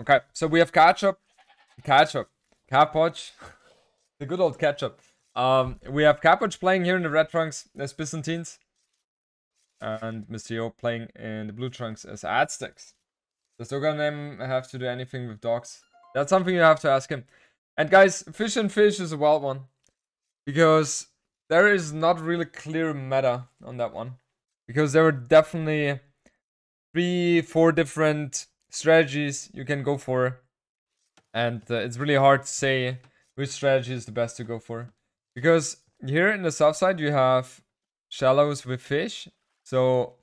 Okay, so we have Capoch, Capoch, the good old ketchup. We have Capoch playing here in the red trunks as Byzantines, and Mister Yo playing in the blue trunks as Aztecs. Does Doganem have to do anything with dogs? That's something you have to ask him. And guys, fish and fish is a wild one, because there is not really clear meta on that one, because there are definitely 3-4 different strategies you can go for, and it's really hard to say which strategy is the best to go for, because here in the south side you have shallows with fish, so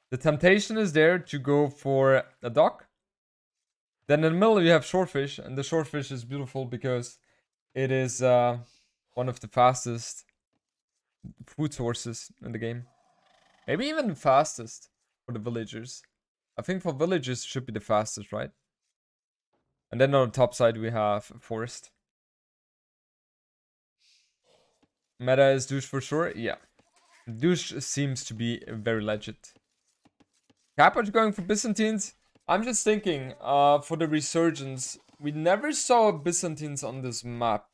the temptation is there to go for a dock. Then in the middle you have shorefish, and the shorefish is beautiful because it is one of the fastest food sources in the game, maybe even the fastest for the villagers. I think for villagers should be the fastest, right? And then on the top side we have forest. Meta is douche for sure. Yeah, douche seems to be very legit. Capoch going for Byzantines. I'm just thinking, for the resurgence, we never saw Byzantines on this map,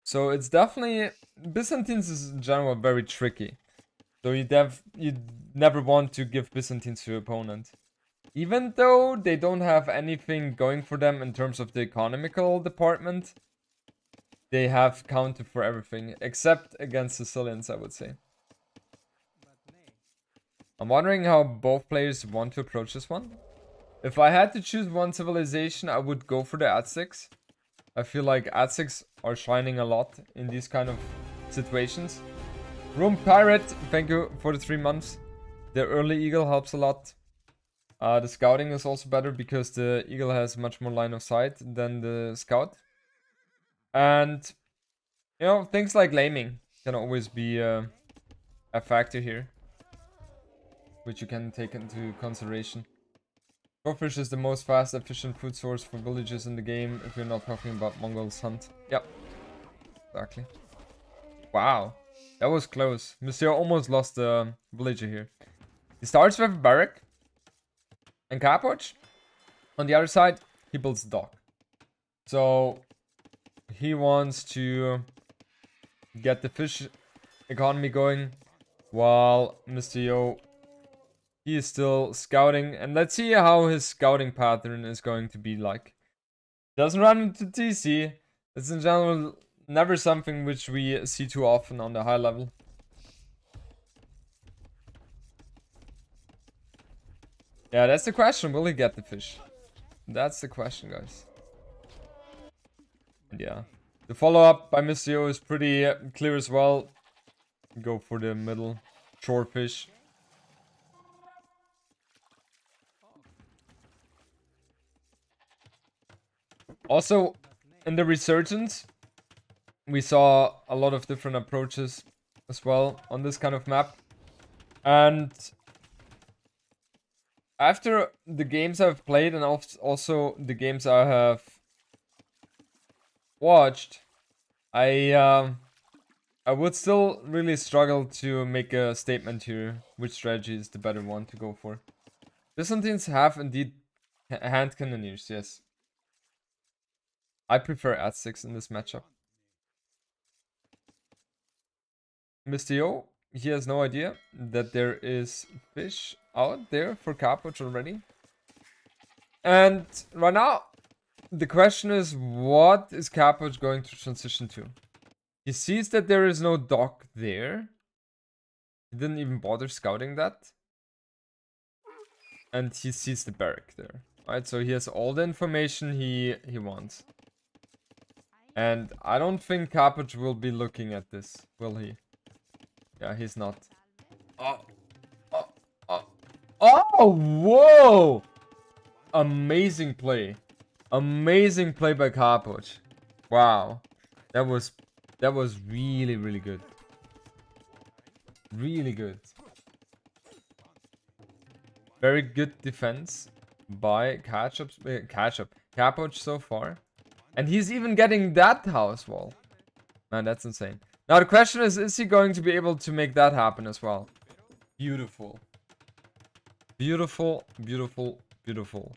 so it's definitely, Byzantines is in general very tricky. So you never want to give Byzantines to your opponent, even though they don't have anything going for them in terms of the economical department. They have counter for everything except against Sicilians, I would say. I'm wondering how both players want to approach this one. If I had to choose one civilization, I would go for the Aztecs. I feel like Aztecs are shining a lot in these kind of situations. Room Pirate, thank you for the 3 months. The early eagle helps a lot. The scouting is also better because the eagle has much more line of sight than the scout. And, you know, things like laming can always be a factor here, which you can take into consideration. Goldfish is the most fast, efficient food source for villages in the game if you're not talking about Mongols hunt. Yep. Exactly. Wow. That was close. Monsieur almost lost the villager here. He starts with a barrack. And Capoch, on the other side, he builds a dock. So, he wants to get the fish economy going, while Mister Yo, he is still scouting, and let's see how his scouting pattern is going to be like. Doesn't run into TC. It's in general never something which we see too often on the high level. Yeah, that's the question. Will he get the fish? That's the question, guys. And yeah, the follow-up by Mister Yo is pretty clear as well. Go for the middle shore fish. Also, in the resurgence, we saw a lot of different approaches as well on this kind of map. And after the games I've played and also the games I have watched, I would still really struggle to make a statement here which strategy is the better one to go for. Byzantines have indeed hand cannoneers, yes. I prefer Aztecs in this matchup. Mister Yo, he has no idea that there is fish out there for Capoch already. And right now, the question is, what is Capoch going to transition to? He sees that there is no dock there. He didn't even bother scouting that. And he sees the barrack there. Right, so he has all the information he wants. And I don't think Capoch will be looking at this, will he? Yeah, he's not. Oh, whoa! Amazing play. Amazing play by Capoch. Wow. That was really, really good. Really good. Very good defense by Capoch so far. And he's even getting that house wall. Man, that's insane. Now the question is he going to be able to make that happen as well? Beautiful. Beautiful, beautiful, beautiful.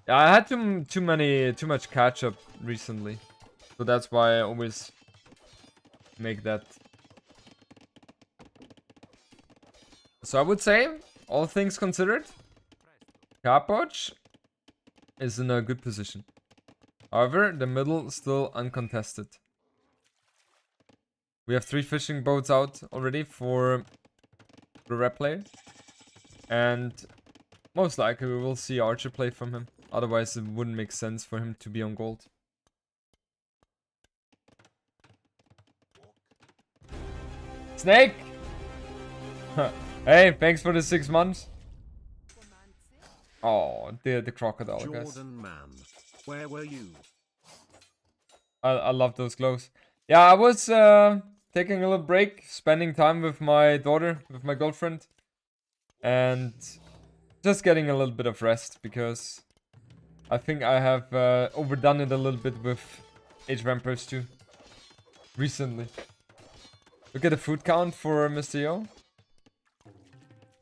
Yeah, I had too much catch up recently, so that's why I always make that. So I would say, all things considered, Capoch is in a good position. However, the middle still uncontested. We have 3 fishing boats out already for the red player. And most likely we will see Archer play from him. Otherwise it wouldn't make sense for him to be on gold. Snake! Hey, thanks for the 6 months. Oh, the crocodile, guys. Jordan man, where were you? I love those gloves. Yeah, I was taking a little break, spending time with my daughter, with my girlfriend. And just getting a little bit of rest, because I think I have overdone it a little bit with Age of Empires 2 recently. Look at the food count for Mister Yo.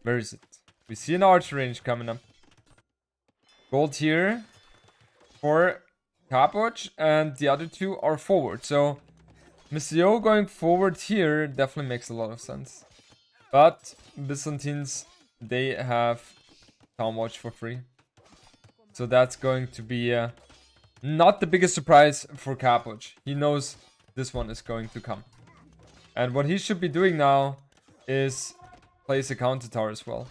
Where is it? We see an archer range coming up. Gold here for Capoch, and the other 2 are forward. So Mister Yo going forward here definitely makes a lot of sense. But Byzantines, they have Town Watch for free. So that's going to be not the biggest surprise for Capoch. He knows this one is going to come. And what he should be doing now is place a counter tower as well.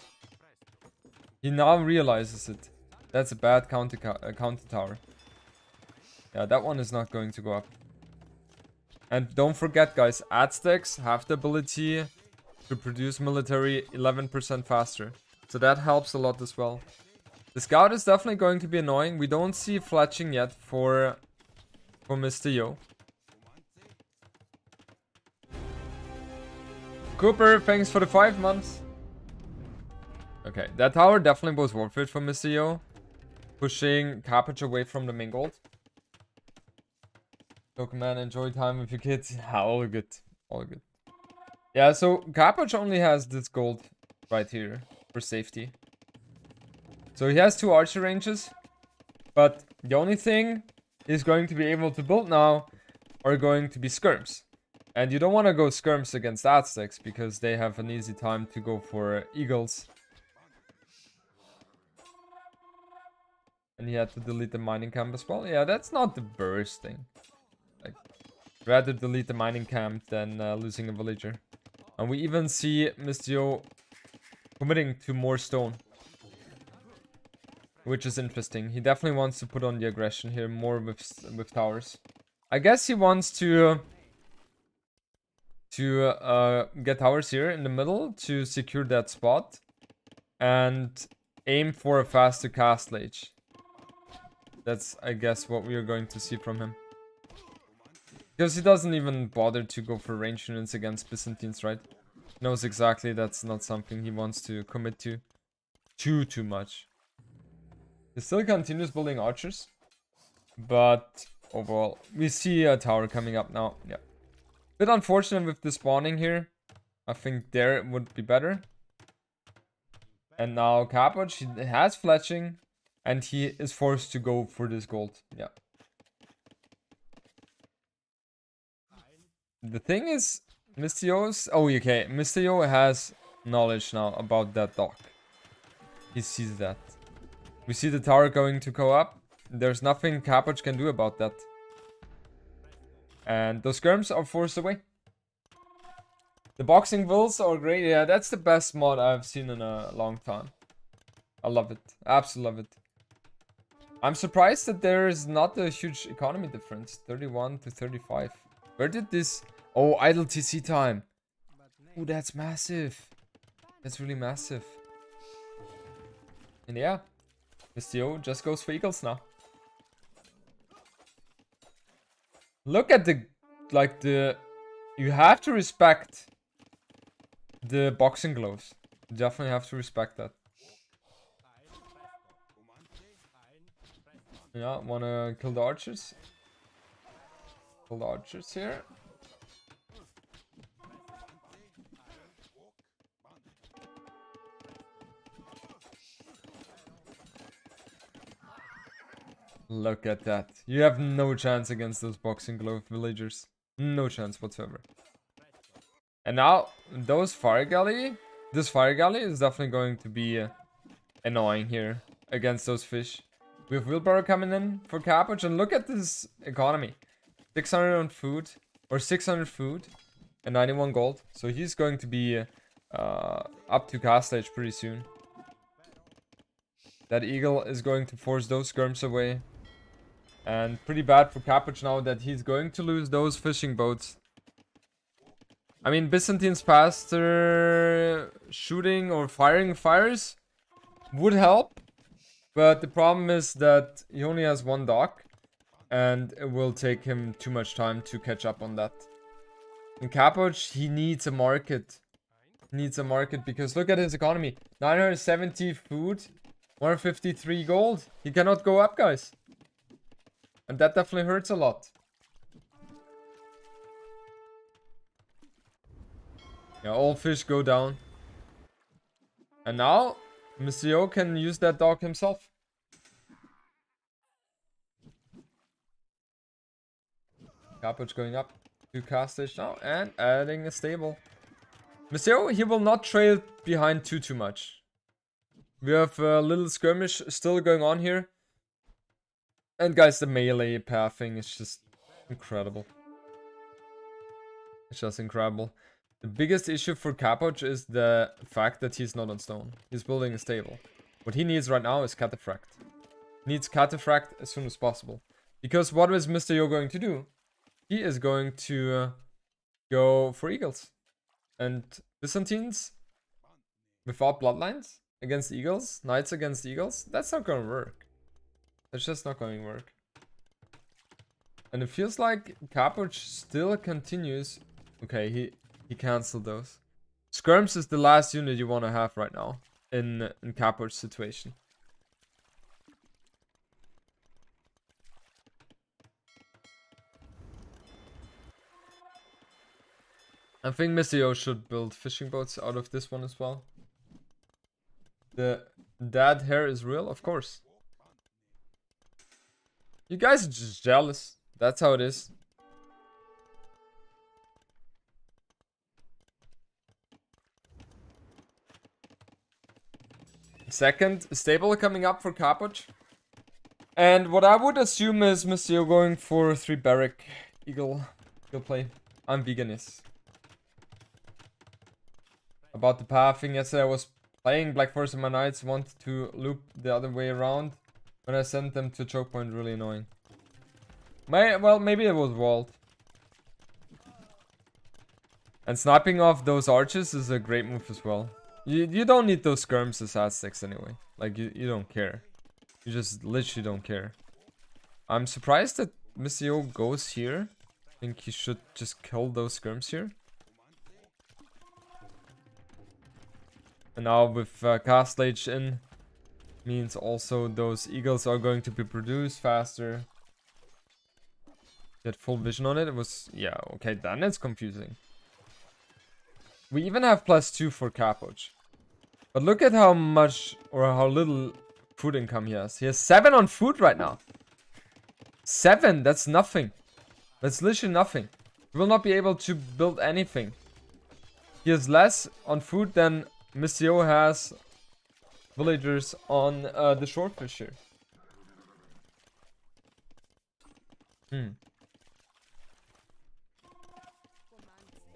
He now realizes it. That's a bad counter tower. Yeah, that one is not going to go up. And don't forget, guys, Aztecs have the ability to produce military 11% faster. So that helps a lot as well. The scout is definitely going to be annoying. We don't see fletching yet for Mister Yo. Cooper, thanks for the 5 months. Okay, that tower definitely was worth it for Mister Yo. Pushing Capoch away from the main gold. Pokemon, enjoy time with your kids. Yeah, all good. All good. Yeah, so Capoch only has this gold right here for safety. So he has 2 archer ranges. But the only thing he's going to be able to build now are going to be skirms. And you don't want to go skirms against Aztecs, because they have an easy time to go for eagles. And he had to delete the mining camp as well. Yeah, that's not the worst thing. Like, rather delete the mining camp than losing a villager. And we even see Mister Yo committing to more stone, which is interesting. He definitely wants to put on the aggression here more with towers. I guess he wants to get towers here in the middle to secure that spot and aim for a faster cast age. That's, I guess, what we are going to see from him. Because he doesn't even bother to go for range units against Byzantines, right? He knows exactly that's not something he wants to commit to too much. He still continues building archers, but overall, we see a tower coming up now. Yeah. Bit unfortunate with the spawning here. I think there would be better. And now Capoch, he has fletching, and he is forced to go for this gold. Yeah. The thing is, Mister Yo's... Oh, okay. Mister Yo has knowledge now about that dock. He sees that. We see the tower going to go up. There's nothing Capoch can do about that. And those skirms are forced away. The boxing vills are great. Yeah, that's the best mod I've seen in a long time. I love it. Absolutely love it. I'm surprised that there is not a huge economy difference. 31 to 35. Where did this... Oh, idle TC time. Oh, that's massive. That's really massive. And yeah, Mister Yo just goes for eagles now. Look at the... Like the... You have to respect the boxing gloves. You definitely have to respect that. Yeah, wanna kill the archers? Kill the archers here. Look at that. You have no chance against those boxing glove villagers. No chance whatsoever. And now, this fire galley is definitely going to be annoying here against those fish. We have wheelbarrow coming in for Capoch, and look at this economy. 600 on food, or 600 food, and 91 gold. So he's going to be up to cast stage pretty soon. That eagle is going to force those skirms away. And pretty bad for Capoch now that he's going to lose those fishing boats. I mean, Byzantine's faster shooting or firing fires would help. But the problem is that he only has one dock. And it will take him too much time to catch up on that. In Capoch, he needs a market. He needs a market because look at his economy. 970 food, 153 gold. He cannot go up, guys. And that definitely hurts a lot. Yeah, all fish go down. And now, Mister Yo can use that dog himself. Capoch going up to cast stage now and adding a stable. Mister Yo, he will not trail behind too much. We have a little skirmish still going on here. And guys, the melee pathing is just incredible. It's just incredible. The biggest issue for Capoch is the fact that he's not on stone. He's building a stable. What he needs right now is Cataphract. He needs Cataphract as soon as possible. Because what is Mister Yo going to do? He is going to go for eagles. And Byzantines without bloodlines against eagles, knights against eagles, that's not going to work. That's just not going to work. And it feels like Capoch still continues. Okay, he cancelled those. Skirms is the last unit you want to have right now in Capoch's situation. I think Mister Yo should build fishing boats out of this one as well. The dad hair is real, of course. You guys are just jealous. That's how it is. Second stable coming up for Capoch. And what I would assume is Mister Yo going for 3 barrack eagle play. I'm veganist. About the pathing, yesterday I was playing Black Forest and my knights wanted to loop the other way around. When I sent them to choke point, really annoying. Well, maybe it was walled. And sniping off those archers is a great move as well. You don't need those skirms as Aztecs anyway. Like, you don't care. You just literally don't care. I'm surprised that Mister Yo goes here. I think he should just kill those skirms here. And now with cast stage in, means also those eagles are going to be produced faster. Get full vision on it. It was, yeah, okay, then it's confusing. We even have +2 for Capoch. But look at how much or how little food income he has. He has 7 on food right now. 7, that's nothing. That's literally nothing. He will not be able to build anything. He has less on food than Mister Yo has villagers on the shortfish here.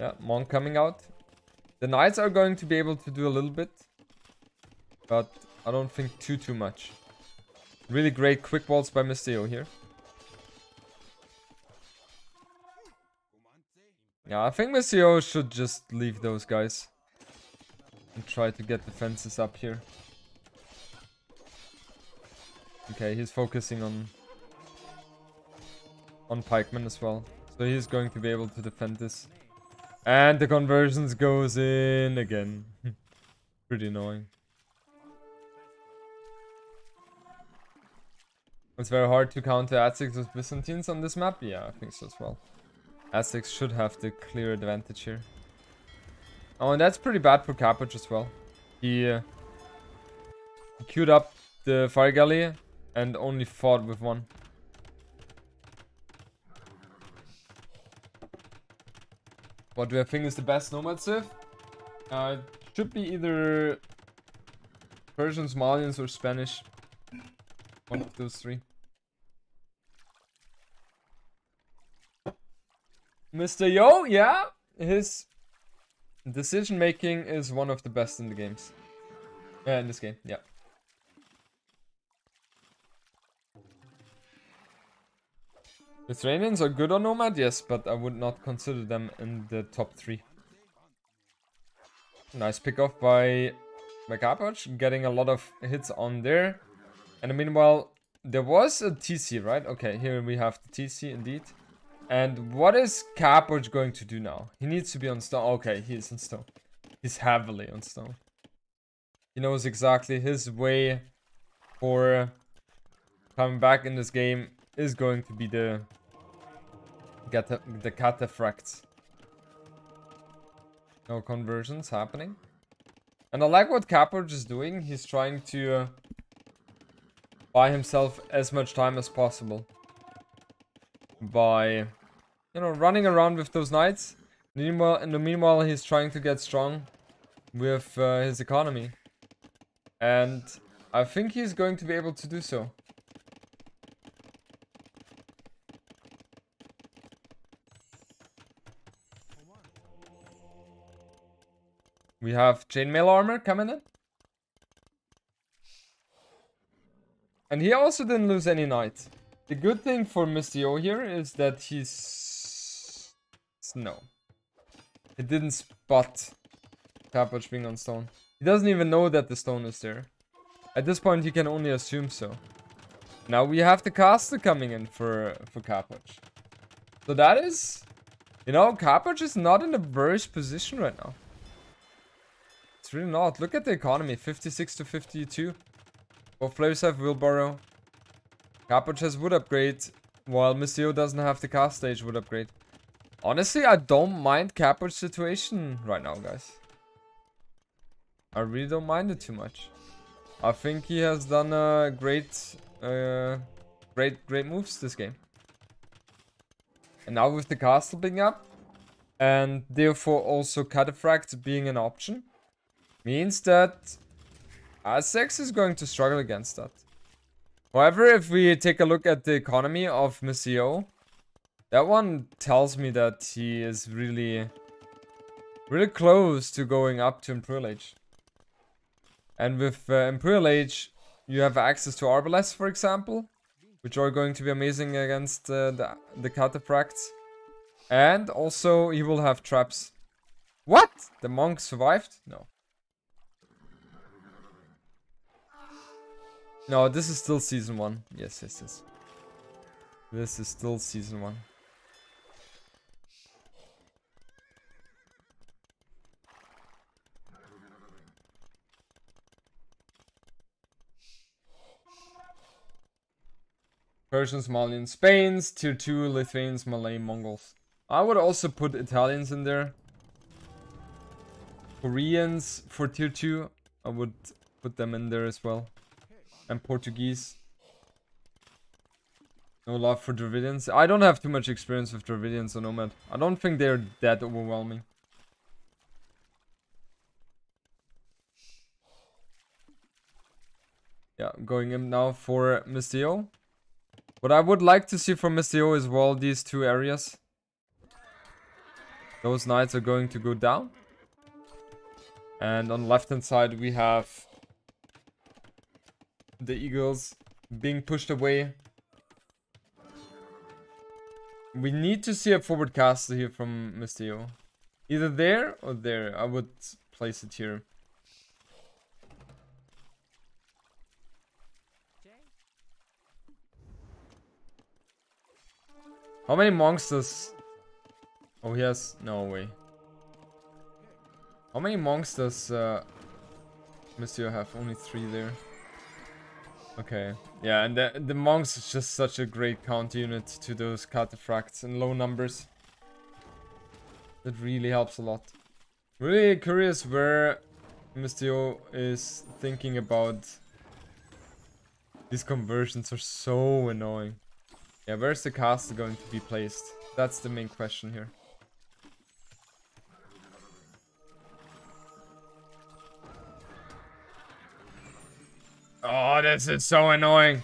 Yeah, Monk coming out. The knights are going to be able to do a little bit, but I don't think too much. Really great quick walls by Mister Yo here. Yeah, I think Mister Yo should just leave those guys and try to get the fences up here. Okay, he's focusing on pikemen as well, so he's going to be able to defend this. And the conversions goes in again. Pretty annoying. It's very hard to counter Aztecs with Byzantines on this map. Yeah, I think so as well. Aztecs should have the clear advantage here. Oh, and that's pretty bad for Capoch as well. He queued up the fire galley and only fought with one. What do I think is the best nomad civ? Should be either Persians, Malians, or Spanish. One of those three. Mister Yo, yeah, his decision making is one of the best in the games. In this game, yeah. Lithuanians are good on Nomad, yes, but I would not consider them in the top 3. Nice pick off by Capoch, getting a lot of hits on there. And meanwhile, there was a TC, right? Okay, here we have the TC indeed. And what is Capoch going to do now? He needs to be on stone. Okay, he's on stone. He's heavily on stone. He knows exactly his way for coming back in this game is going to be the cataphracts. No conversions happening. And I like what Capoch is doing. He's trying to buy himself as much time as possible by, you know, running around with those knights. Meanwhile, in the meanwhile, he's trying to get strong with his economy. And I think he's going to be able to do so. We have chainmail armor coming in. And he also didn't lose any knight. The good thing for Mister Yo here is that he's... No. He didn't spot Capoch being on stone. He doesn't even know that the stone is there. At this point, he can only assume so. Now we have the caster coming in for Capoch. So that is... You know, Capoch is not in the worst position right now. It's really not. Look at the economy. 56 to 52. Both players have wheelbarrow. Capoch has wood upgrade, while Mister Yo doesn't have the cast stage wood upgrade. Honestly, I don't mind Capoch's situation right now, guys. I really don't mind it too much. I think he has done great moves this game. And now with the castle being up, and therefore also Cataphract being an option, means that Aztecs is going to struggle against that. However, if we take a look at the economy of Mister Yo, that one tells me that he is really close to going up to Imperial Age. And with Imperial Age, you have access to Arbalests, for example, which are going to be amazing against the Cataphracts. And also, he will have traps. What? The monk survived? No. No, this is still season 1. Yes, yes, yes. This is still season 1. Persians, Malians, Spains, tier 2, Lithuanians, Malay, Mongols. I would also put Italians in there. Koreans for tier 2. I would put them in there as well. And Portuguese. No love for Dravidians. I don't have too much experience with Dravidians or Nomad. I don't think they're that overwhelming. Yeah, going in now for Mister Yo. What I would like to see from Mister Yo is well these two areas. Those knights are going to go down. And on the left hand side we have the eagles being pushed away. We need to see a forward caster here from Mister Yo. Either there or there. I would place it here. How many monks does... Oh, he has... No way. How many monks does Mister Yo have? Only 3 there. Okay. Yeah, and the monks is just such a great counter unit to those cataphracts in low numbers. That really helps a lot. Really curious where Mister Yo is thinking about. These conversions are so annoying. Yeah, where's the caster going to be placed? That's the main question here. Oh, this is so annoying.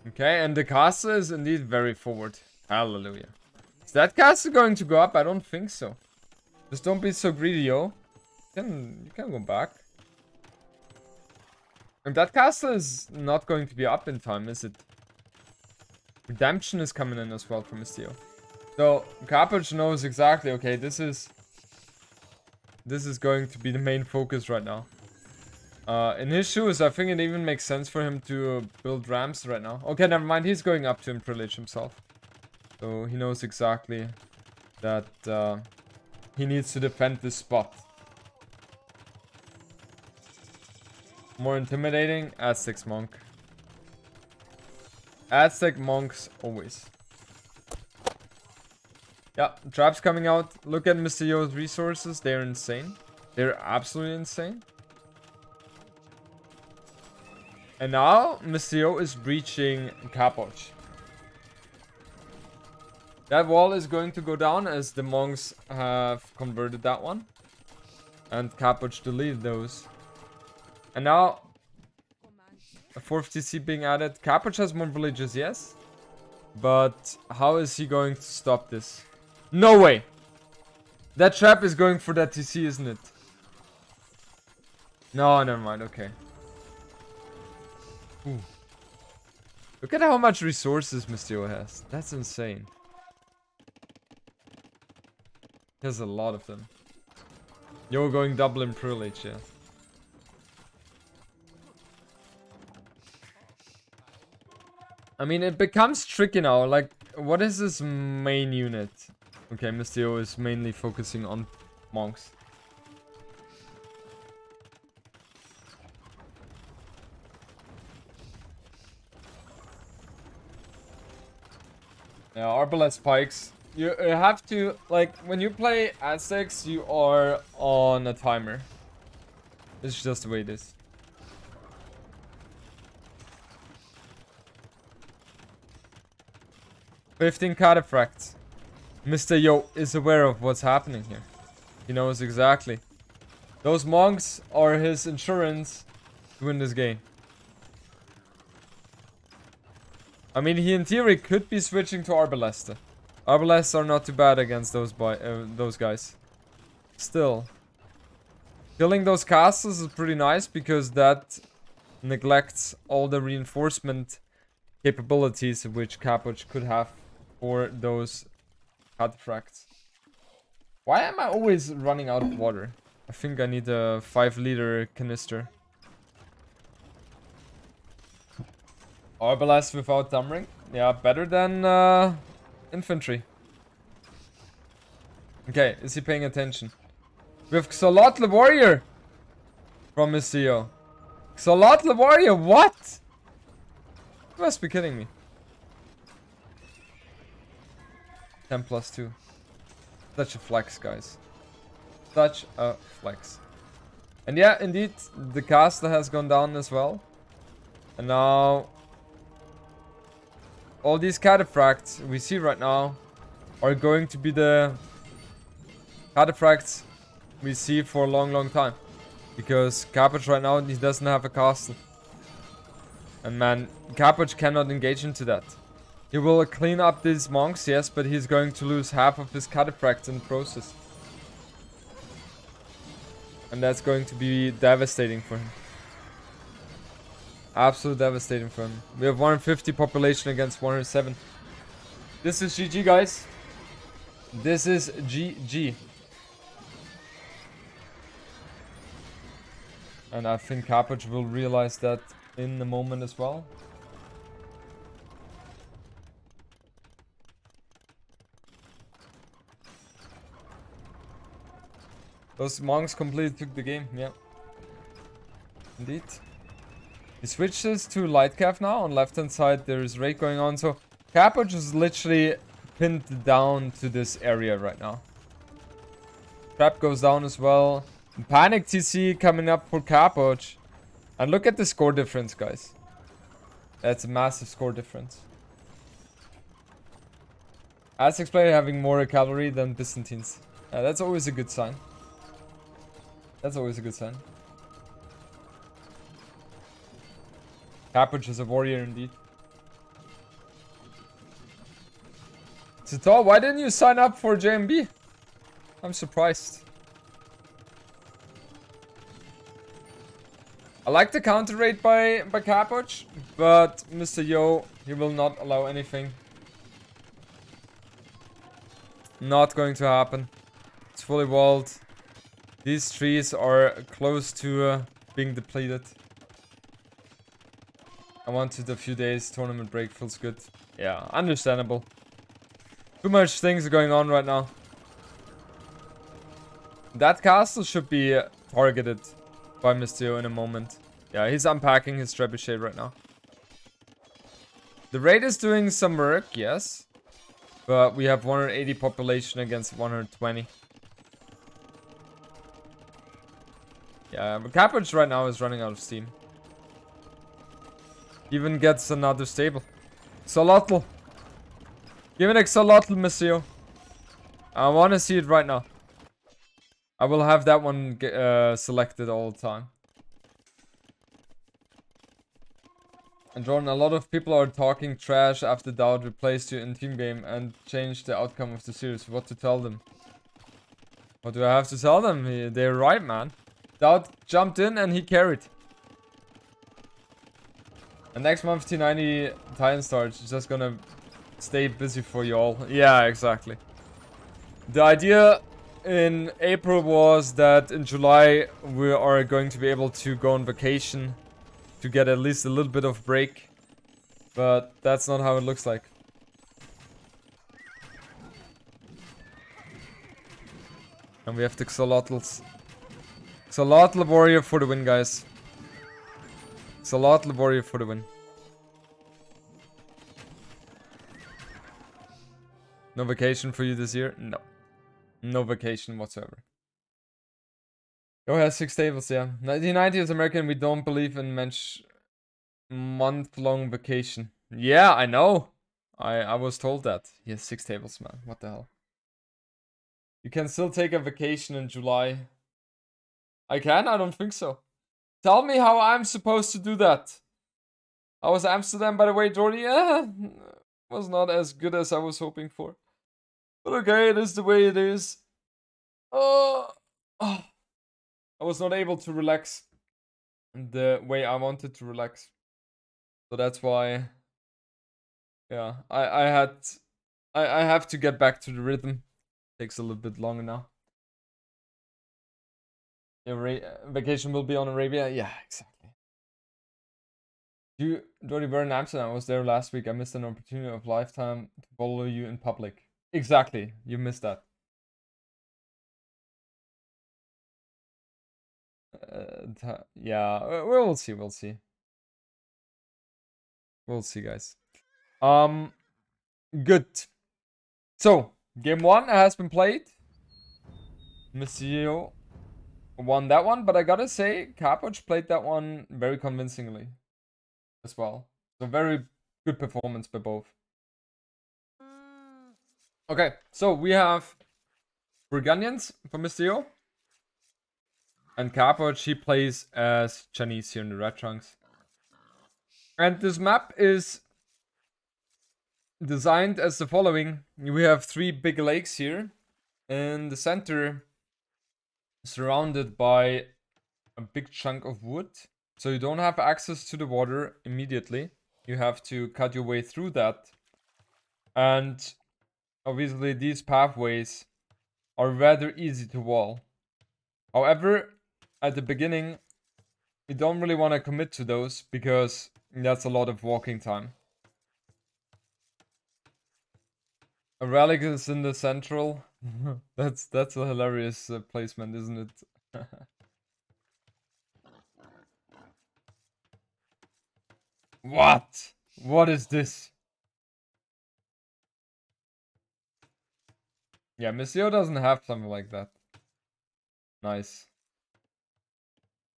Okay, and the castle is indeed very forward. Hallelujah. Is that castle going to go up? I don't think so. Just don't be so greedy, yo. You can go back. And that castle is not going to be up in time, is it? Redemption is coming in as well from Mister Yo. So, Capoch knows exactly, okay, this is going to be the main focus right now. In his shoes, I think it even makes sense for him to build ramps right now. Okay, never mind, he's going up to Privilege himself. So, he knows exactly that he needs to defend this spot. More intimidating, Aztec Monk. Aztec Monks, always. Yeah, traps coming out. Look at Mister Yo's resources. They're insane. They're absolutely insane. And now, Mister Yo is breaching Capoch. That wall is going to go down as the monks have converted that one. And Capoch deleted those. And now, a 4th TC being added. Capoch has more villages, yes. But how is he going to stop this? No way! That trap is going for that TC, isn't it? No, never mind, okay. Ooh. Look at how much resources Mister Yo has. That's insane. He has a lot of them. Yo going double in privilege, yeah. I mean, it becomes tricky now. Like, what is his main unit? Okay, Mister Yo is mainly focusing on monks. Yeah, arbalest spikes. You have to, like, when you play Aztecs, you are on a timer. It's just the way it is. "15 cataphracts. Mister Yo is aware of what's happening here. He knows exactly. Those monks are his insurance to win this game. I mean, he in theory could be switching to Arbalest. Arbalests are not too bad against those guys. Still. Killing those castles is pretty nice because that neglects all the reinforcement capabilities which Capoch could have for those cataphracts. Why am I always running out of water? I think I need a 5-liter canister. Arbalest without Thumbring? Yeah, better than infantry. Okay, is he paying attention? We have Xolotl the Warrior from Mister Yo. Xolotl the Warrior, what? You must be kidding me. 10+2. Such a flex, guys. Such a flex. And yeah, indeed, the caster has gone down as well. And now, all these cataphracts we see right now are going to be the cataphracts we see for a long, long time. Because Capoch right now, he doesn't have a castle. And man, Capoch cannot engage into that. He will clean up these monks, yes, but he's going to lose half of his cataphracts in the process. And that's going to be devastating for him. Absolutely devastating for him. We have 150 population against 107. This is GG, guys. This is GG. And I think Capoch will realize that in the moment as well. Those monks completely took the game, yeah. Indeed. He switches to Lightcav now. On left hand side there is raid going on. So Capoch is literally pinned down to this area right now. Trap goes down as well. Panic TC coming up for Capoch. And look at the score difference, guys. That's a massive score difference. Aztecs player having more cavalry than Byzantines. That's always a good sign. That's always a good sign. Capoch is a warrior indeed. Sitar, why didn't you sign up for JMB? I'm surprised. I like the counter rate by Capoch, but Mister Yo, he will not allow anything. Not going to happen. It's fully walled. These trees are close to being depleted. I wanted a few days tournament break, feels good. Yeah, understandable. Too much things are going on right now. That castle should be targeted by Mister Yo in a moment. Yeah, he's unpacking his trebuchet right now. The raid is doing some work, yes. But we have 180 population against 120. Yeah, but Capoch right now is running out of steam. Even gets another stable. Xolotl. Give an Xolotl, Mister Yo. I want to see it right now. I will have that one selected all the time. And Jordan, a lot of people are talking trash after Dowd replaced you in team game and changed the outcome of the series. What to tell them? What do I have to tell them? They're right, man. Dowd jumped in and he carried. And next month T90 Titan starts. It's just gonna stay busy for you all. Yeah, exactly. The idea in April was that in July we are going to be able to go on vacation to get at least a little bit of break, but that's not how it looks like. And we have the Xolotls. Xolotl warrior for the win, guys. Xolotl warrior for the win. No vacation for you this year? No. No vacation whatsoever. Yo has 6 tables, yeah. 1990 is American, we don't believe in month-long vacation. Yeah, I know. I was told that. He has 6 tables, man. What the hell? You can still take a vacation in July. I can? I don't think so. Tell me how I'm supposed to do that. I was Amsterdam, by the way, Jordy. Yeah, was not as good as I was hoping for. But okay, it is the way it is. Oh. I was not able to relax the way I wanted to relax. So that's why, yeah, I have to get back to the rhythm. Takes a little bit longer now. Vacation will be on Arabia. Yeah, exactly. You already were in Amsterdam. I was there last week. I missed an opportunity of lifetime to follow you in public. Exactly, you missed that. Yeah, we'll see. We'll see. We'll see, guys. Good. So, game 1 has been played. Mister Yo won that one, but I gotta say, Capoch played that one very convincingly as well. So, very good performance by both. Okay, so we have Burgundians for Mister Yo. And Capoch, he plays as Chinese here in the Red Trunks. And this map is designed as the following. We have 3 big lakes here. In the center, surrounded by a big chunk of wood. So you don't have access to the water immediately. You have to cut your way through that. And obviously these pathways are rather easy to wall. However, at the beginning, you don't really want to commit to those because that's a lot of walking time. A relic is in the central. that's a hilarious placement, isn't it? What? What is this? Yeah, Mister Yo doesn't have something like that. Nice.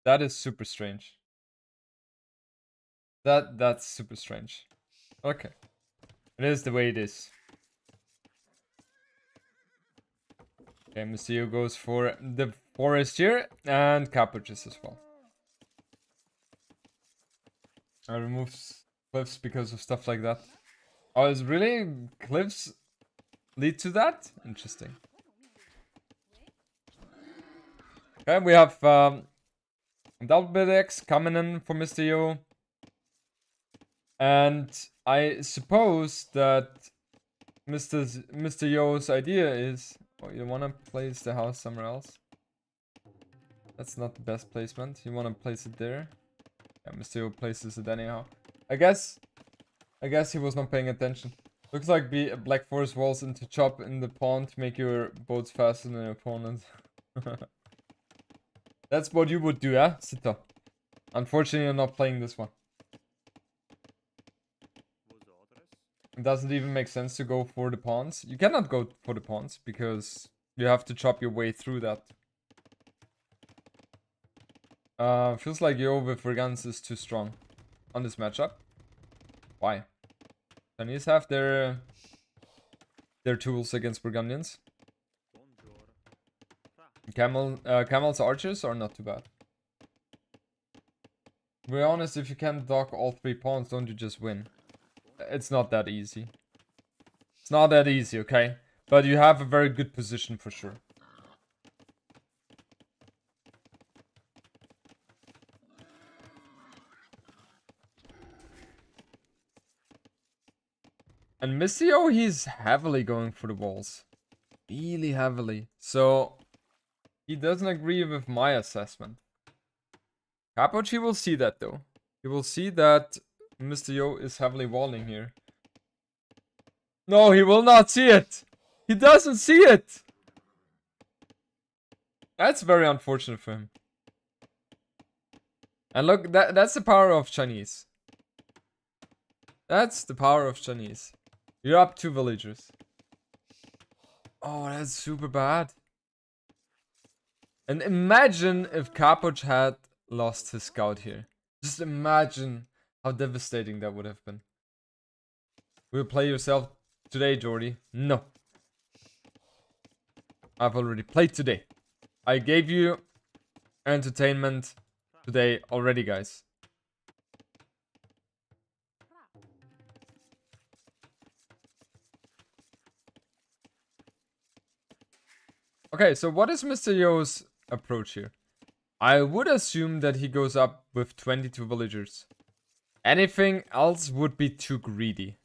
That is super strange. That's super strange. Okay. It is the way it is. Okay, Mister Yo goes for the forest here, and Capoch as well. I removed cliffs because of stuff like that. Oh, is really cliffs lead to that? Interesting. Okay, we have double bit X coming in for Mister Yo. And I suppose that Mr. Yo's idea is... Oh, you want to place the house somewhere else? That's not the best placement. You want to place it there? Yeah, Mr. Yo places it anyhow. I guess he was not paying attention. Looks like Black Forest walls into chop in the pawn to make your boats faster than your opponent. That's what you would do, eh, Sita? Unfortunately, you're not playing this one. It doesn't even make sense to go for the pawns. You cannot go for the pawns because you have to chop your way through that. Feels like Yo with Brigands is too strong on this matchup. Why? Chinese have their tools against Burgundians. Camel's archers are not too bad. To be honest, if you can't dock all 3 pawns, don't you just win? It's not that easy. It's not that easy, okay? But you have a very good position for sure. And Mister Yo, he's heavily going for the walls. Really heavily. So, he doesn't agree with my assessment. Capoch, he will see that though. He will see that Mister Yo is heavily walling here. No, he will not see it. He doesn't see it. That's very unfortunate for him. And look, that's the power of Chinese. That's the power of Chinese. You're up 2 villagers. Oh, that's super bad. And imagine if Capoch had lost his scout here. Just imagine how devastating that would have been. Will you play yourself today, Jordy? No. I've already played today. I gave you entertainment today already, guys. Okay, so what is Mister Yo's approach here? I would assume that he goes up with 22 villagers. Anything else would be too greedy.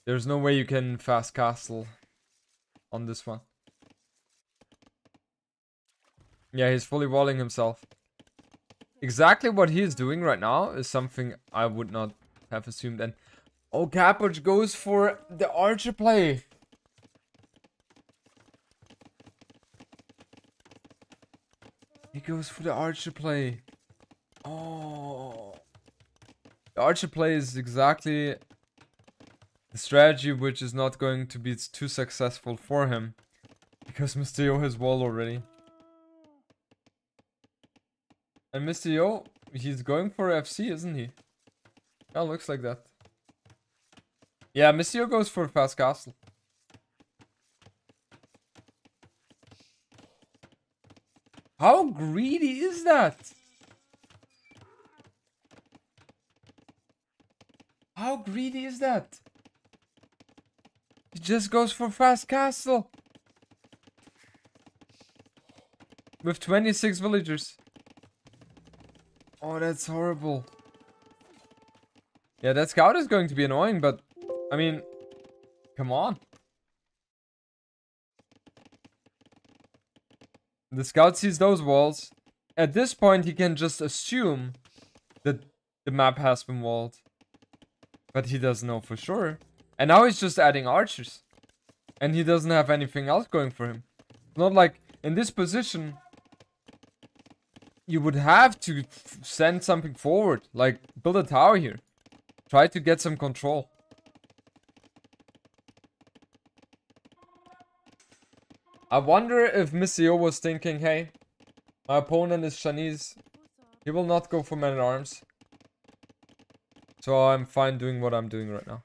There's no way you can fast castle on this one. Yeah, he's fully walling himself. Exactly what he is doing right now is something I would not have assumed. And oh, Capoch goes for the archer play. He goes for the archer play. Oh. The archer play is exactly the strategy which is not going to be too successful for him. Because Mister Yo has wall already. And Mister Yo, he's going for FC, isn't he? Yeah, looks like that. Yeah, Mister Yo goes for a fast castle. How greedy is that? How greedy is that? He just goes for fast castle. With 26 villagers. Oh, that's horrible. Yeah, that scout is going to be annoying, but... I mean... Come on. The scout sees those walls. At this point, he can just assume that the map has been walled. But he doesn't know for sure. And now he's just adding archers. And he doesn't have anything else going for him. It's not like in this position, you would have to send something forward. Like, build a tower here. Try to get some control. I wonder if Mister Yo was thinking, hey, my opponent is Chinese. He will not go for men at arms. So I'm fine doing what I'm doing right now.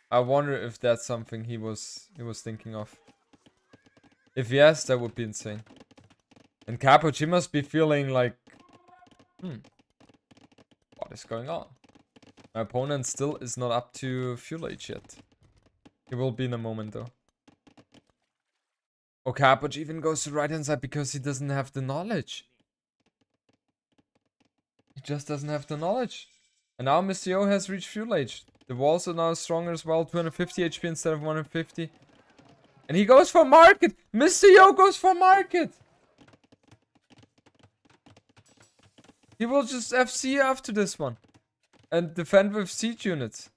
I wonder if that's something he was thinking of. If yes, that would be insane. And Capoch, he must be feeling like, what is going on? My opponent still is not up to fuel age yet. He will be in a moment though. Oh, Capoch even goes to right hand side because he doesn't have the knowledge. He just doesn't have the knowledge. And now Mister Yo has reached fuel age. The walls are now stronger as well. 250 HP instead of 150. And he goes for market. Mister Yo goes for market. He will just FC after this one. And defend with siege units.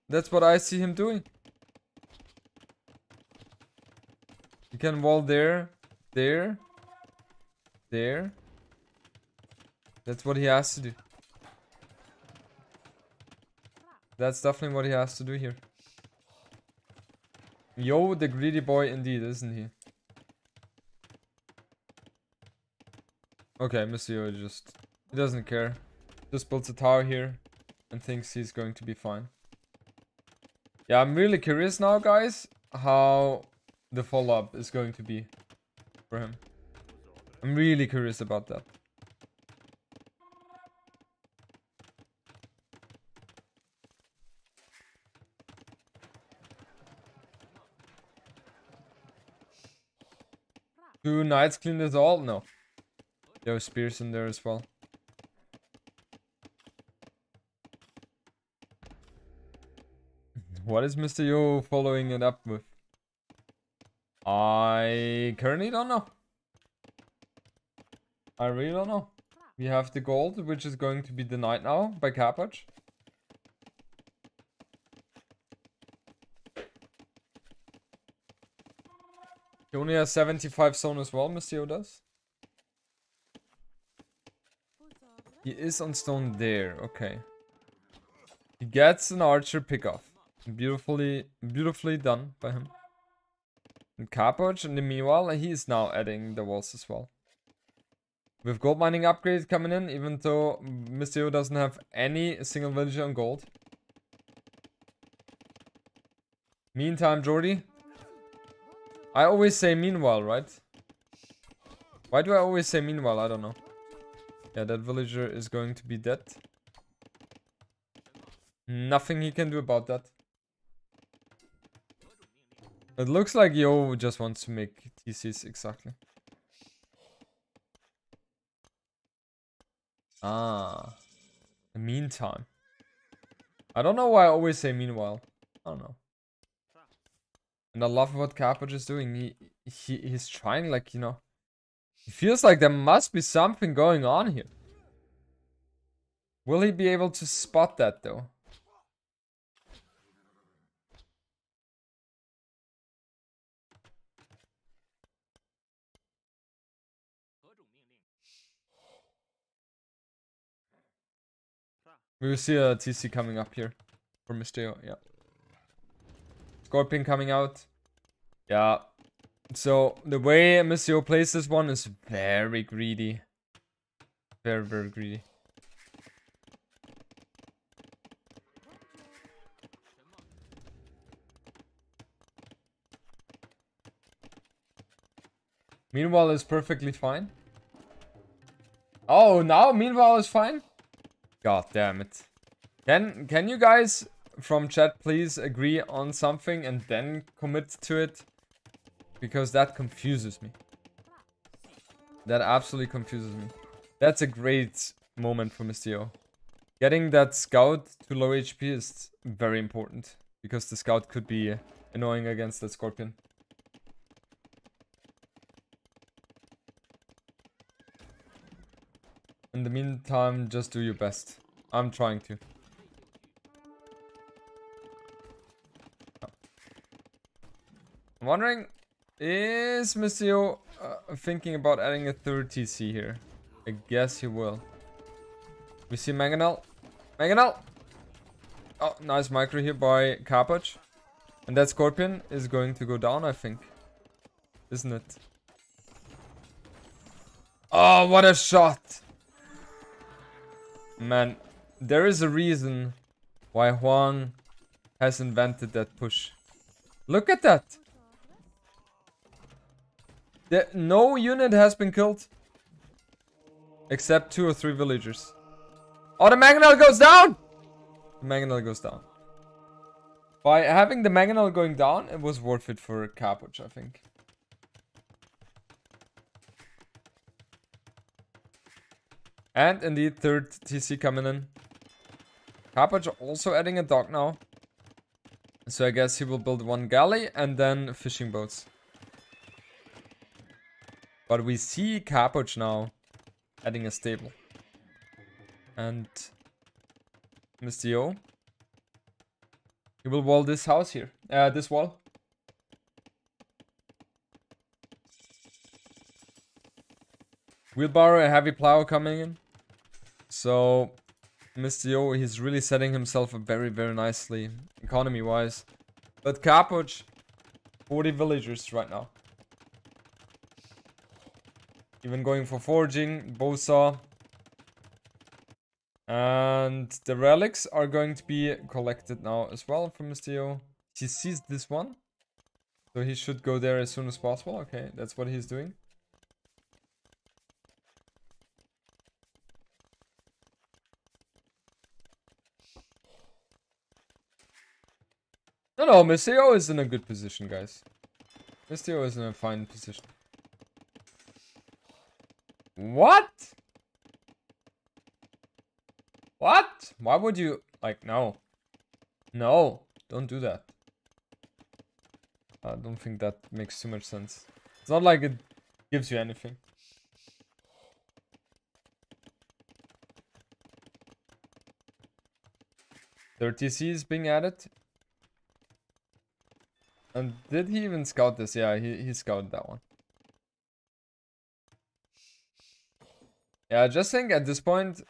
That's what I see him doing. He can wall there. There. There. That's what he has to do. That's definitely what he has to do here. Yo, the greedy boy indeed, isn't he? Okay, Mister Yo just... He doesn't care. Just builds a tower here. And thinks he's going to be fine. Yeah, I'm really curious now, guys. How the follow-up is going to be for him. I'm really curious about that. Do knights clean this all? No. There are spears in there as well. What is Mister Yo following it up with? I currently don't know. I really don't know. We have the gold, which is going to be the knight now by Capoch. He only has 75 stone as well, Mister Yo does. He is on stone there, okay. He gets an archer pickoff. Beautifully done by him. And Capoch, in the meanwhile, he is now adding the walls as well. With gold mining upgrade coming in, even though Mister Yo doesn't have any single villager on gold. Meantime, Jordy. I always say meanwhile, right? Why do I always say meanwhile? I don't know. Yeah, that villager is going to be dead. Nothing he can do about that. It looks like Yo just wants to make TCs, exactly. Ah. The meantime. I don't know why I always say meanwhile. I don't know. And I love what Capoch is doing. He's trying, like, you know. He feels like there must be something going on here. Will he be able to spot that though? We will see a TC coming up here for Mister Yo, yeah. Scorpion coming out. Yeah. So the way Mister Yo plays this one is very greedy. Very greedy. Meanwhile is perfectly fine. Oh, now meanwhile is fine? God damn it. Can you guys from chat please agree on something and then commit to it? Because that confuses me. That absolutely confuses me. That's a great moment for Mister Yo. Getting that scout to low HP is very important. Because the scout could be annoying against that scorpion. In the meantime, just do your best. I'm trying to. I'm wondering, is Mister Yo thinking about adding a third TC here? I guess he will. We see Mangonel. Mangonel! Oh, nice micro here by Capoch. And that scorpion is going to go down, I think. Isn't it? Oh, what a shot! Man, there is a reason why Huang has invented that push. Look at that! No unit has been killed. Except 2 or 3 villagers. Oh, the mangonel goes down! The mangonel goes down. By having the mangonel going down, it was worth it for Capoch, I think. And indeed, third TC coming in. Capoch also adding a dock now. So I guess he will build 1 galley and then fishing boats. But we see Capoch now adding a stable. And Mister Yo, he will wall this house here. This wall. Wheelbarrow, a heavy plow coming in. So Mister Yo, he's really setting himself up very, very nicely, economy-wise. But Capoch, 40 villagers right now. Even going for foraging, bowsaw. And the relics are going to be collected now as well from Mister Yo. He sees this one. So he should go there as soon as possible. Okay, that's what he's doing. No, Mister Yo is in a good position, guys. Mister Yo is in a fine position. What? What? Why would you... Like, no. No, don't do that. I don't think that makes too much sense. It's not like it gives you anything. Their TC is being added. And did he even scout this? Yeah, he scouted that one. Yeah, I just think at this point,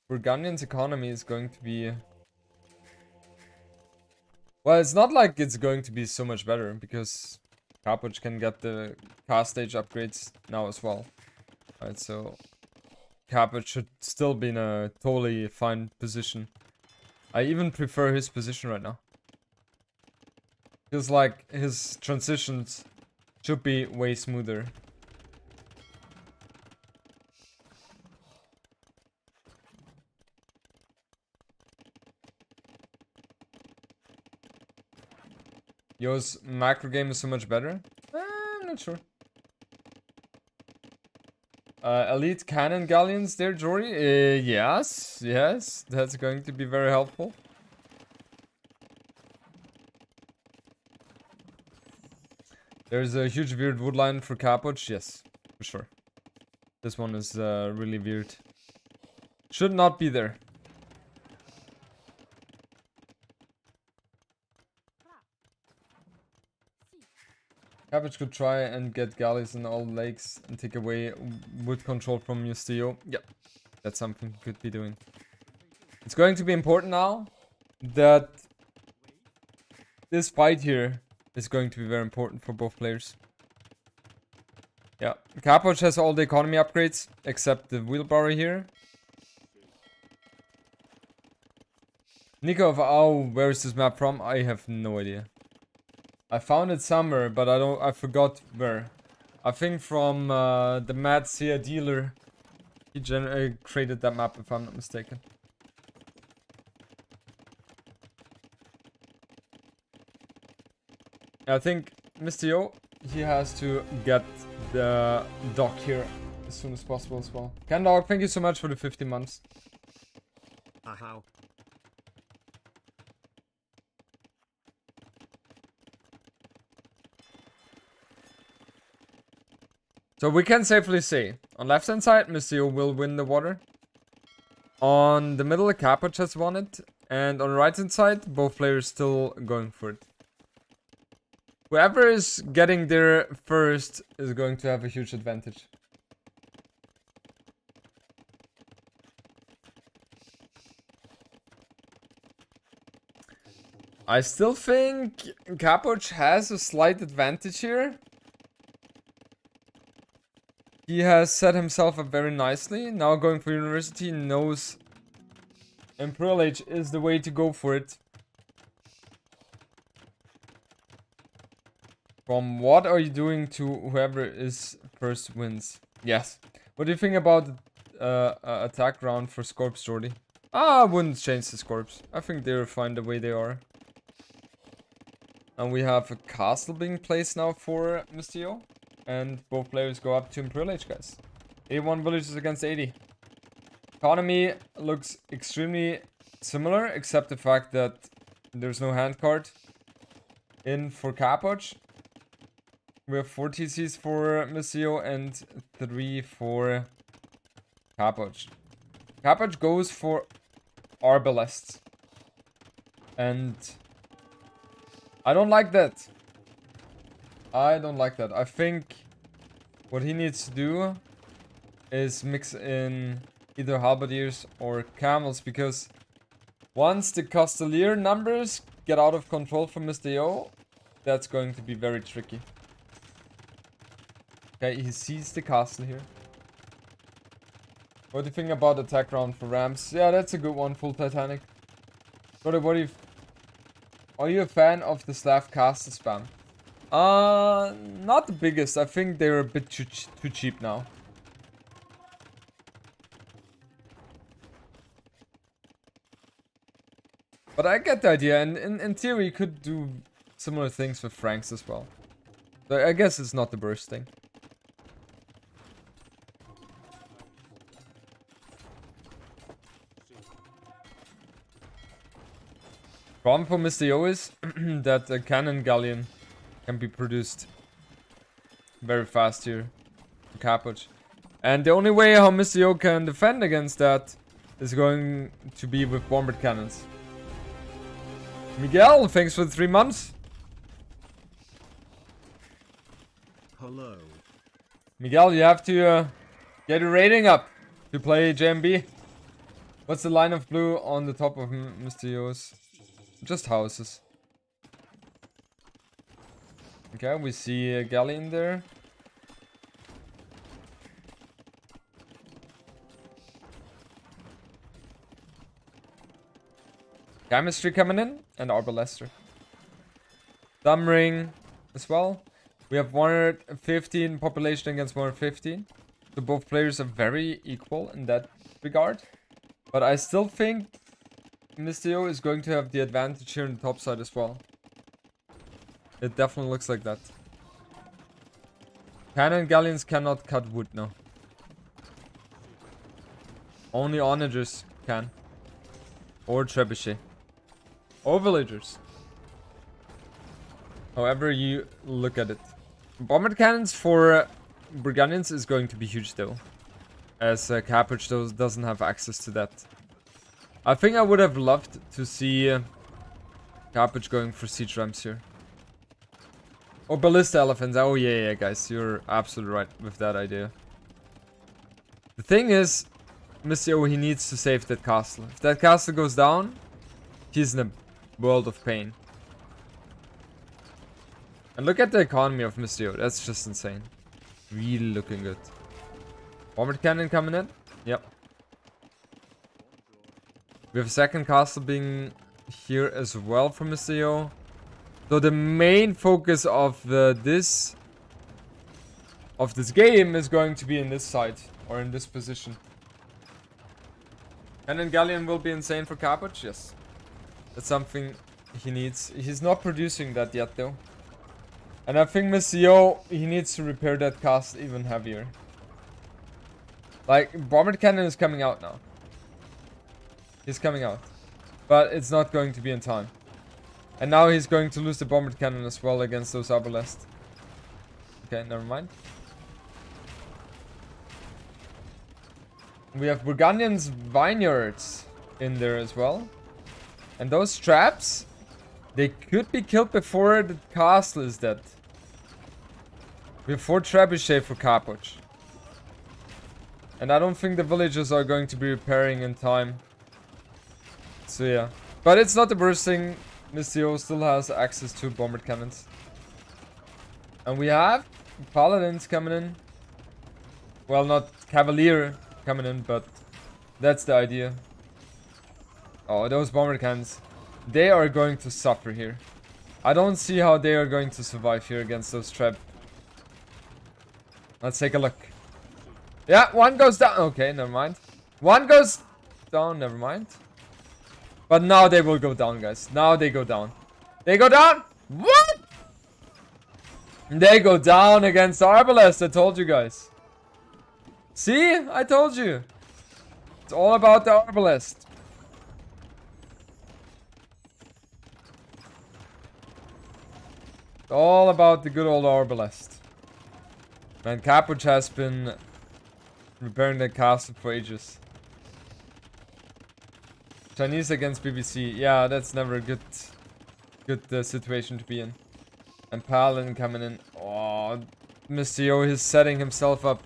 Burgundian's economy is going to be... Well, it's not like it's going to be so much better, because Capoch can get the cast stage upgrades now as well. Right, so Capoch should still be in a totally fine position. I even prefer his position right now. Feels like his transitions should be way smoother. Yo's macro game is so much better? I'm not sure. Elite cannon galleons there, Jory? Yes, that's going to be very helpful. There's a huge weird woodline for Capoch, yes, for sure. This one is really weird. Should not be there. Capoch could try and get galleys in all lakes and take away wood control from Mister Yo. Yeah, that's something he could be doing. It's going to be important now that this fight here is going to be very important for both players. Yeah, Capoch has all the economy upgrades except the wheelbarrow here. Nico of where is this map from? I have no idea. I found it somewhere, but I forgot where. I think from the Mad Seer dealer. He created that map, if I'm not mistaken. I think Mister Yo, he has to get the dock here as soon as possible as well. Ken Dog, thank you so much for the 50 months. How? So we can safely say, on left hand side, Mister Yo will win the water. On the middle, Capoch has won it. And on the right hand side, both players still going for it. Whoever is getting there first is going to have a huge advantage. I still think Capoch has a slight advantage here. He has set himself up very nicely. Now going for university, knows Imperial Age is the way to go for it. From what are you doing to whoever is first wins? Yes. What do you think about attack round for Scorps, Jordy? I wouldn't change the Scorps. I think they're fine the way they are. And we have a castle being placed now for Mister Yo. And both players go up to Imperial Age, guys. 81 villages against 80. Economy looks extremely similar, except the fact that there's no hand card in for Capoch. We have 4 TCs for Mister Yo and 3 for Capoch. Capoch goes for Arbalest. And I don't like that. I don't like that. I think what he needs to do is mix in either halberdiers or camels, because once the Costelier numbers get out of control for Mister Yo, that's going to be very tricky. Okay, he sees the castle here. What do you think about attack round for Rams? Yeah, that's a good one, full Titanic. What do you... Are you a fan of the Slav castle spam? Not the biggest. I think they're a bit too cheap now. But I get the idea, and in theory you could do similar things with Franks as well. So I guess it's not the worst thing. Problem for Mister Yo is that a cannon galleon can be produced very fast here to Capoch. And the only way how Mister Yo can defend against that is going to be with bombard cannons. Miguel, thanks for the 3 months. Hello. Miguel, you have to get your rating up to play JMB. What's the line of blue on the top of Mister Yo's? Just houses. Okay, we see a galleon there. Chemistry coming in, and Arbalester. Thumb ring as well. We have 115 population against 115. So both players are very equal in that regard. But I still think Mister Yo is going to have the advantage here on the top side as well. It definitely looks like that. Cannon galleons cannot cut wood now. Only onagers can. Or trebuchet. Or villagers. However you look at it. Bombard cannons for Burgundians is going to be huge though. As Capoch doesn't have access to that. I think I would have loved to see Capoch going for siege rams here. Or ballista elephants. Oh yeah, guys, you're absolutely right with that idea. The thing is, Mister Yo, he needs to save that castle. If that castle goes down, he's in a world of pain. And look at the economy of Mister Yo. That's just insane. Really looking good. Bombard cannon coming in. Yep. We have a second castle being here as well for Mister Yo. So the main focus of this game is going to be in this side or in this position. And then galleon will be insane for Capoch. Yes, that's something he needs. He's not producing that yet though. And I think Mister Yo, he needs to repair that castle even heavier. Like, bombard cannon is coming out now. He's coming out. But it's not going to be in time. And now he's going to lose the bombard cannon as well against those arbalest. Okay, never mind. We have Burgundians vineyards in there as well. And those traps, they could be killed before the castle is dead. We have 4 trebuchet for Capoch. And I don't think the villagers are going to be repairing in time. So yeah. But it's not the worst thing. Mister Yo still has access to bombard cannons. And we have paladins coming in. Well, not cavalier coming in, but that's the idea. Oh, those bombard cannons. They are going to suffer here. I don't see how they are going to survive here against those trap. Let's take a look. Yeah, one goes down. Okay, never mind. One goes down, never mind. But now they will go down, guys. Now they go down. They go down? What? They go down against Arbalest. I told you guys. See? I told you. It's all about the Arbalest. It's all about the good old Arbalest. Man, Capoch has been repairing the castle for ages. Chinese against BBC. Yeah, that's never a good situation to be in. And Paladin coming in. Oh, Mister Yo is setting himself up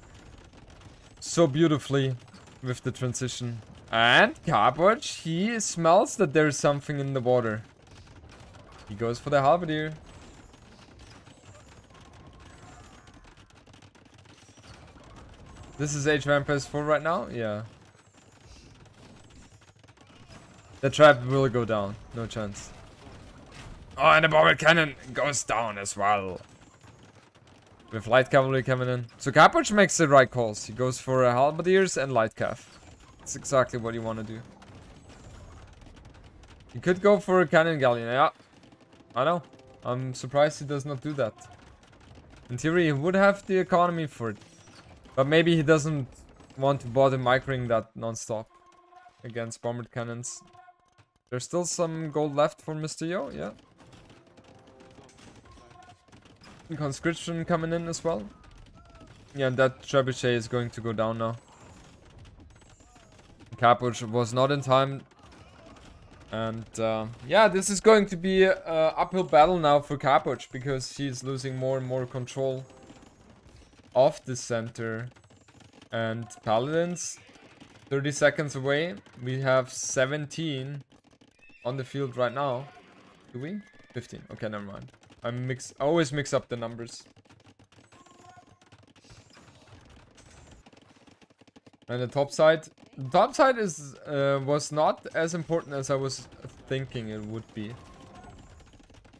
so beautifully with the transition. And Capoch, he smells that there's something in the water. He goes for the halberdier. This is JMB5 right now? Yeah. The trap will go down. No chance. Oh, and the bomber cannon goes down as well. With light cavalry coming in. So Capoch makes the right calls. He goes for halberdiers and light cav. That's exactly what you want to do. He could go for a cannon galleon. Yeah. I know. I'm surprised he does not do that. In theory, he would have the economy for it. But maybe he doesn't want to bother microing that non-stop against bombered cannons. There's still some gold left for Mister Yo, yeah. Conscription coming in as well. Yeah, and that trebuchet is going to go down now. Capoch was not in time. And yeah, this is going to be an uphill battle now for Capoch because he's losing more and more control of the center. And Paladins 30 seconds away. We have 17 on the field right now. Do we? 15. Okay, never mind. I always mix up the numbers. And the top side is was not as important as I was thinking it would be.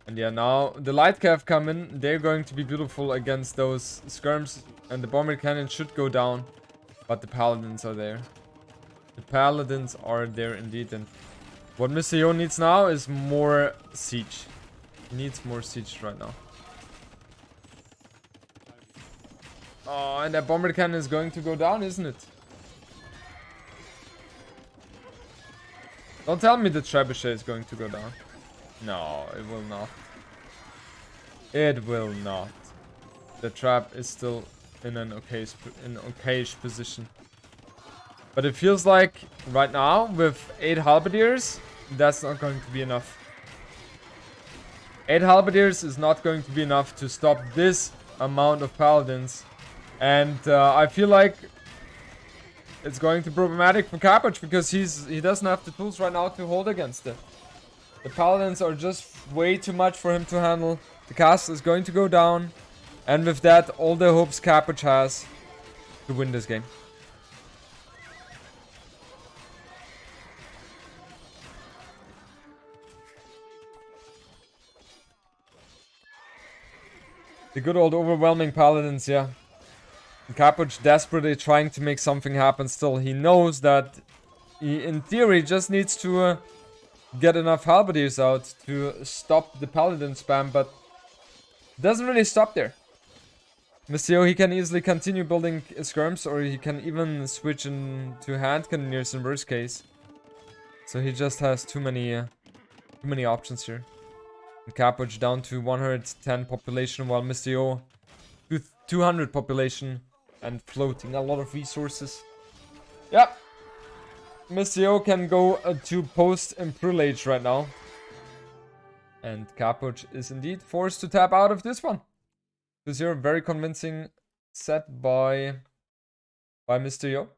And yeah, now the light cav come in. They're going to be beautiful against those skirms, and the bomber cannon should go down, but the paladins are there. The paladins are there indeed, and what Mister Yo needs now is more siege. He needs more siege right now. Oh, and that bomber cannon is going to go down, isn't it? Don't tell me the trebuchet is going to go down. No, it will not. It will not. The trap is still in an okayish position. But it feels like right now with 8 halberdiers, that's not going to be enough. 8 halberdiers is not going to be enough to stop this amount of paladins. And I feel like it's going to be problematic for Capoch because he doesn't have the tools right now to hold against it. The paladins are just way too much for him to handle. The castle is going to go down. And with that, all the hopes Capoch has to win this game. The good old overwhelming paladins, yeah. Capoch desperately trying to make something happen still. He knows that he, in theory, just needs to get enough halberdiers out to stop the paladin spam, but doesn't really stop there. Mister Yo, he can easily continue building skirms, or he can even switch into hand cannoneers in worst case. So he just has too many options here. And Capoch down to 110 population, while Mister Yo to 200 population and floating a lot of resources. Yep. Mister Yo can go to post-Imprulage right now. And Capoch is indeed forced to tap out of this one. 2-0, very convincing set by Mister Yo.